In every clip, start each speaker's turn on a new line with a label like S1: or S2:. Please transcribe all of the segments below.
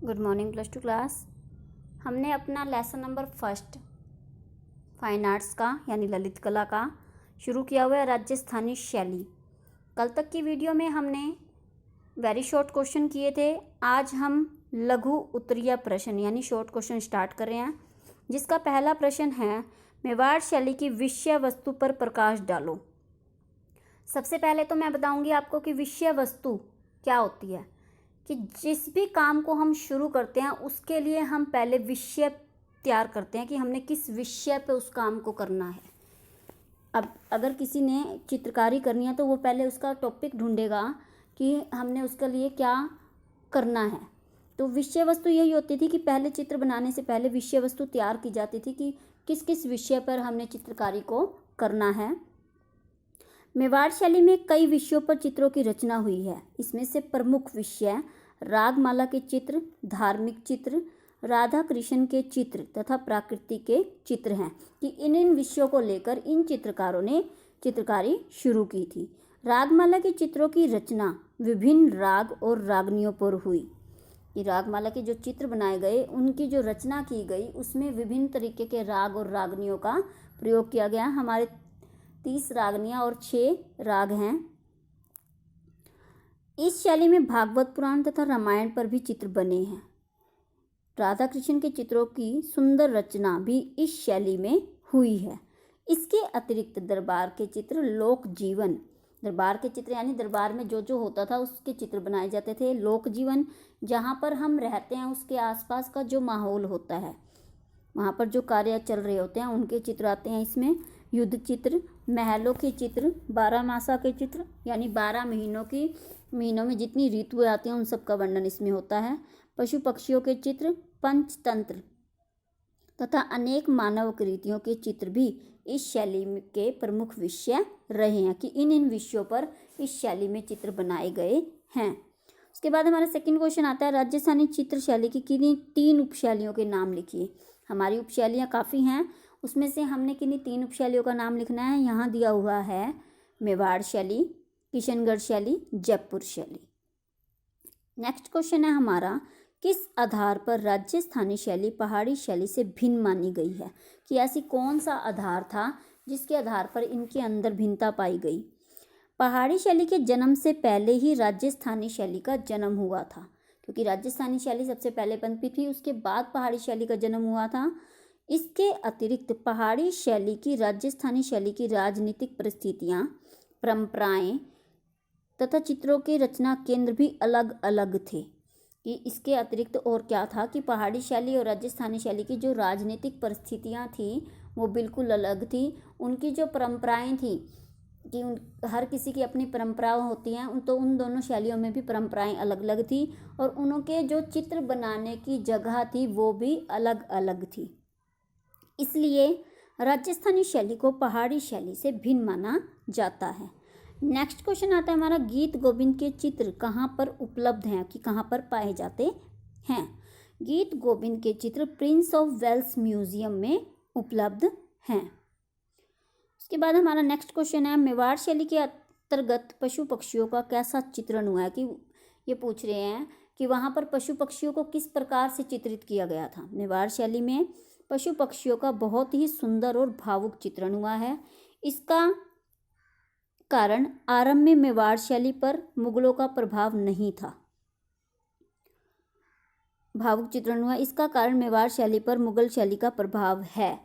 S1: Good morning plus two class. हमने अपना lesson number first fine arts का यानी ललित कला का शुरू किया हुआ है राजस्थानी शैली। कल तक की वीडियो में हमने वेरी शॉर्ट क्वेश्चन किए थे। आज हम लघु उत्तरीय प्रश्न यानी शॉर्ट क्वेश्चन स्टार्ट कर रहे हैं, जिसका पहला प्रश्न है मेवाड़ शैली की विषय वस्तु पर प्रकाश डालो। सबसे पहले तो मैं बताऊंगी आपको कि विषय वस्तु क्या होती है। कि जिस भी काम को हम शुरू करते हैं उसके लिए हम पहले विषय तैयार करते हैं कि हमने किस विषय पे उस काम को करना है। अब अगर किसी ने चित्रकारी करनी है तो वो पहले उसका टॉपिक ढूंढेगा कि हमने उसके लिए क्या करना है। तो विषय वस्तु यही होती थी कि पहले चित्र बनाने से पहले विषय वस्तु तैयार की जाती थी कि किस किस विषय पर हमने चित्रकारी को करना है। मेवाड़ शैली में कई विषयों पर चित्रों की रचना हुई है। इसमें से प्रमुख विषय रागमाला के चित्र, धार्मिक चित्र, राधा कृष्ण के चित्र तथा प्रकृति के चित्र हैं कि इन विषयों को लेकर इन चित्रकारों ने चित्रकारी शुरू की थी। रागमाला के चित्रों की रचना विभिन्न राग और रागनियों पर हुई। कि रागमाला के जो चित्र बनाए गए उनकी जो रचना की गई उसमें विभिन्न तरीके के राग और रागनियों का प्रयोग किया गया। हमारे 30 रागनियाँ और 6 राग हैं। इस शैली में भागवत पुराण तथा रामायण पर भी चित्र बने हैं। राधा कृष्ण के चित्रों की सुंदर रचना भी इस शैली में हुई है। इसके अतिरिक्त दरबार के चित्र, लोक जीवन, दरबार के चित्र यानी दरबार में जो जो होता था उसके चित्र बनाए जाते थे। लोक जीवन जहाँ पर हम रहते हैं उसके आसपास का जो माहौल होता है, वहाँ पर जो कार्य चल रहे होते हैं उनके चित्र आते हैं इसमें। युद्ध चित्र, महलों के चित्र, 12 मासा के चित्र यानी 12 महीनों में जितनी ऋतुएं आती हैं उन सब का वर्णन इसमें होता है। पशु पक्षियों के चित्र, पंचतंत्र तथा अनेक मानव कृतियों के चित्र भी इस शैली के प्रमुख विषय रहे हैं कि इन विषयों पर इस शैली में चित्र बनाए गए हैं। उसके बाद हमारा सेकंड क्वेश्चन आता है राजस्थानी चित्र शैली की किन्हीं 3 उपशैलियों के नाम लिखिए। हमारी उपशैलियाँ काफ़ी हैं, उसमें से हमने किन्हीं 3 उपशैलियों का नाम लिखना है। यहाँ दिया हुआ है मेवाड़ शैली, किशनगढ़ शैली, जयपुर शैली। नेक्स्ट क्वेश्चन है हमारा किस आधार पर राजस्थानी शैली पहाड़ी शैली से भिन्न मानी गई है। कि ऐसी कौन सा आधार था जिसके आधार पर इनके अंदर भिन्नता पाई गई। पहाड़ी शैली के जन्म से पहले ही राजस्थानी शैली का जन्म हुआ था, क्योंकि राजस्थानी शैली सबसे पहले पनपी थी, उसके बाद पहाड़ी शैली का जन्म हुआ था। इसके अतिरिक्त पहाड़ी शैली की राजस्थानी शैली की राजनीतिक परिस्थितियाँ, परंपराएं तथा चित्रों के रचना केंद्र भी अलग अलग थे। कि इसके अतिरिक्त और क्या था कि पहाड़ी शैली और राजस्थानी शैली की जो राजनीतिक परिस्थितियाँ थी वो बिल्कुल अलग थी। उनकी जो परंपराएं थी कि हर किसी की अपनी परंपराएं होती हैं, तो उन दोनों शैलियों में भी परंपराएं अलग अलग थी और उनके जो चित्र बनाने की जगह थी वो भी अलग अलग थी। इसलिए राजस्थानी शैली को पहाड़ी शैली से भिन्न माना जाता है। नेक्स्ट क्वेश्चन आता है हमारा गीत गोविंद के चित्र कहाँ पर उपलब्ध हैं कि कहाँ पर पाए जाते हैं। गीत गोविंद के चित्र प्रिंस ऑफ वेल्स म्यूजियम में उपलब्ध हैं। उसके बाद हमारा नेक्स्ट क्वेश्चन है मेवाड़ शैली के अंतर्गत पशु पक्षियों का कैसा चित्रण हुआ है। कि ये पूछ रहे हैं कि वहाँ पर पशु पक्षियों को किस प्रकार से चित्रित किया गया था। मेवाड़ शैली में पशु पक्षियों का बहुत ही सुंदर और भावुक चित्रण हुआ है। इसका कारण आरंभ में मेवाड़ शैली पर मुगलों का प्रभाव नहीं था। भावुक चित्रण हुआ, इसका कारण मेवाड़ शैली पर मुगल शैली का प्रभाव है।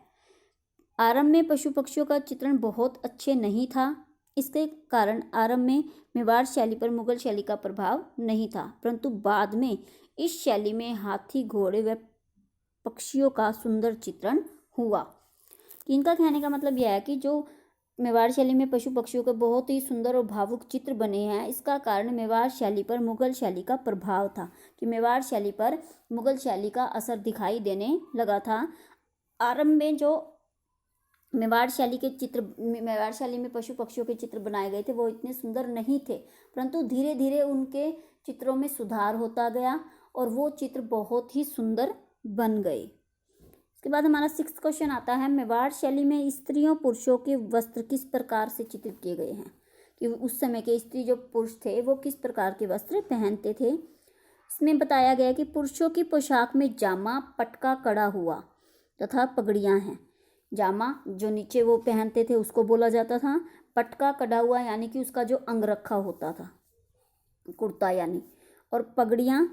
S1: आरंभ में पशु पक्षियों का चित्रण बहुत अच्छे नहीं था, इसके कारण आरंभ में मेवाड़ शैली पर मुगल शैली का प्रभाव नहीं था, परंतु बाद में इस शैली में हाथी, घोड़े व पक्षियों का सुंदर चित्रण हुआ। इनका कहने का मतलब यह है कि जो मेवाड़ शैली में पशु पक्षियों के बहुत ही सुंदर और भावुक चित्र बने हैं, इसका कारण मेवाड़ शैली पर मुगल शैली का प्रभाव था। कि मेवाड़ शैली पर मुगल शैली का असर दिखाई देने लगा था। आरंभ में जो मेवाड़ शैली में पशु पक्षियों के चित्र बनाए गए थे वो इतने सुंदर नहीं थे, परंतु धीरे धीरे उनके चित्रों में सुधार होता गया और वो चित्र बहुत ही सुंदर बन गए। उसके बाद हमारा 6th क्वेश्चन आता है मेवाड़ शैली में स्त्रियों पुरुषों के वस्त्र किस प्रकार से चित्रित किए गए हैं। कि उस समय के स्त्री जो पुरुष थे वो किस प्रकार के वस्त्र पहनते थे। इसमें बताया गया कि पुरुषों की पोशाक में जामा, पटका, कड़ा हुआ तथा पगड़ियां हैं। जामा जो नीचे वो पहनते थे उसको बोला जाता था, पटका कड़ा हुआ यानी कि उसका जो अंगरखा होता था, कुर्ता यानी, और पगड़ियां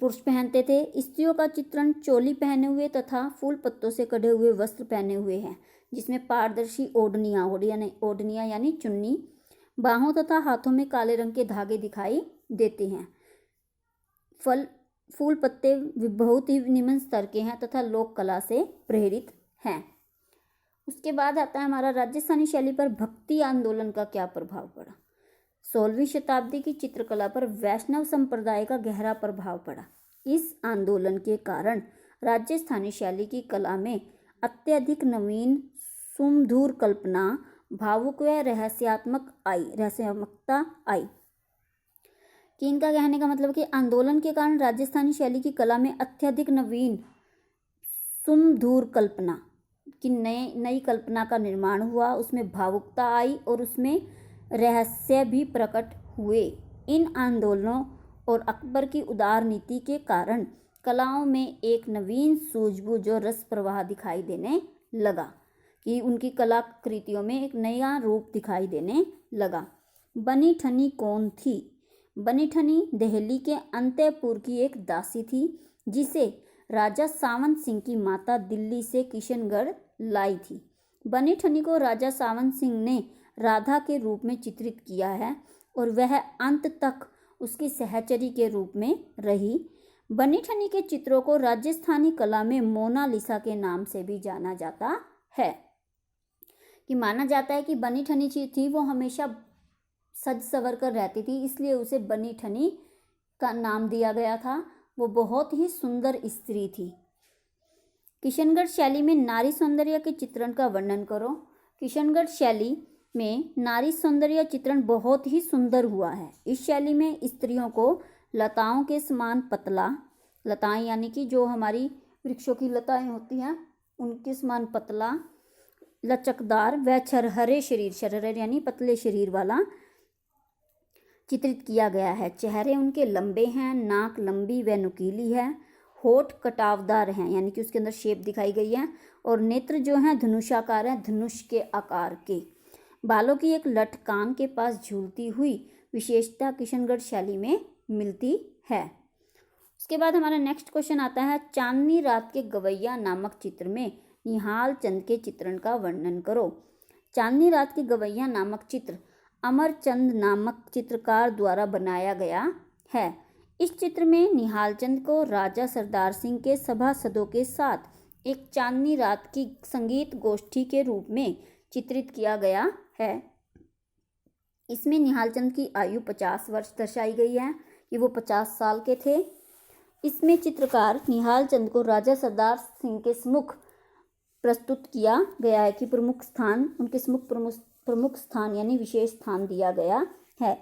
S1: पुरुष पहनते थे। स्त्रियों का चित्रण चोली पहने हुए तथा फूल पत्तों से कढ़े हुए वस्त्र पहने हुए हैं, जिसमें पारदर्शी ओढ़नियां यानी चुन्नी, बाहों तथा हाथों में काले रंग के धागे दिखाई देते हैं। फूल पत्ते बहुत ही निम्न स्तर के हैं तथा लोक कला से प्रेरित हैं। उसके बाद आता है हमारा राजस्थानी शैली पर भक्ति आंदोलन का क्या प्रभाव पड़ा। 16वीं शताब्दी की चित्रकला पर वैष्णव संप्रदाय का गहरा प्रभाव पड़ा। इस आंदोलन के कारण राजस्थानी शैली की कला में अत्यधिक नवीन, सुमधुर कल्पना, भावुक व रहस्यात्मकता आई। कि इनका कहने का मतलब कि आंदोलन के कारण राजस्थानी शैली की कला में अत्यधिक नवीन, सुमधुर कल्पना की नई कल्पना का निर्माण हुआ, उसमें भावुकता आई और उसमें रहस्य भी प्रकट हुए। इन आंदोलनों और अकबर की उदार नीति के कारण कलाओं में एक नवीन सूझबूझ और रस प्रवाह दिखाई देने लगा, कि उनकी कलाकृतियों में एक नया रूप दिखाई देने लगा। बनी ठनी कौन थी? बनी ठनी दिल्ली के अंतःपुर की एक दासी थी, जिसे राजा सावंत सिंह की माता दिल्ली से किशनगढ़ लाई थी। बनी ठनी को राजा सावंत सिंह ने राधा के रूप में चित्रित किया है और वह अंत तक उसकी सहचरी के रूप में रही। बनी ठनी के चित्रों को राजस्थानी कला में मोनालिसा के नाम से भी जाना जाता है। कि माना जाता है कि बनी ठनी थी वो हमेशा सज संवर कर रहती थी, इसलिए उसे बनी ठनी का नाम दिया गया था। वो बहुत ही सुंदर स्त्री थी। किशनगढ़ शैली में नारी सौंदर्य के चित्रण का वर्णन करो। किशनगढ़ शैली में नारी सौंदर्य चित्रण बहुत ही सुंदर हुआ है। इस शैली में स्त्रियों को लताओं के समान पतला, लताएं यानी कि जो हमारी वृक्षों की लताएं होती हैं उनके समान पतला, लचकदार व छरहरे शरीर, छरहरे यानी पतले शरीर वाला चित्रित किया गया है। चेहरे उनके लंबे हैं, नाक लंबी व नुकीली है, होठ कटावदार हैं यानी कि उसके अंदर शेप दिखाई गई है, और नेत्र जो हैं धनुषाकार हैं, धनुष के आकार के। बालों की एक लट कान के पास झूलती हुई विशेषता किशनगढ़ शैली में मिलती है। उसके बाद हमारा नेक्स्ट क्वेश्चन आता है, चांदनी रात के गवैया नामक चित्र में निहाल चंद के चित्रण का वर्णन करो। चांदनी रात के गवैया नामक चित्र अमरचंद नामक चित्रकार द्वारा बनाया गया है। इस चित्र में निहाल चंद को राजा सरदार सिंह के सभासदों के साथ एक चांदनी रात की संगीत गोष्ठी के रूप में चित्रित किया गया है। इसमें निहाल चंद की आयु 50 वर्ष दर्शाई गई है कि वो 50 साल के थे। इसमें चित्रकार निहाल चंद को राजा सरदार सिंह के सम्मुख प्रस्तुत किया गया है कि प्रमुख स्थान, उनके सम्मुख प्रमुख स्थान यानी विशेष स्थान दिया गया है।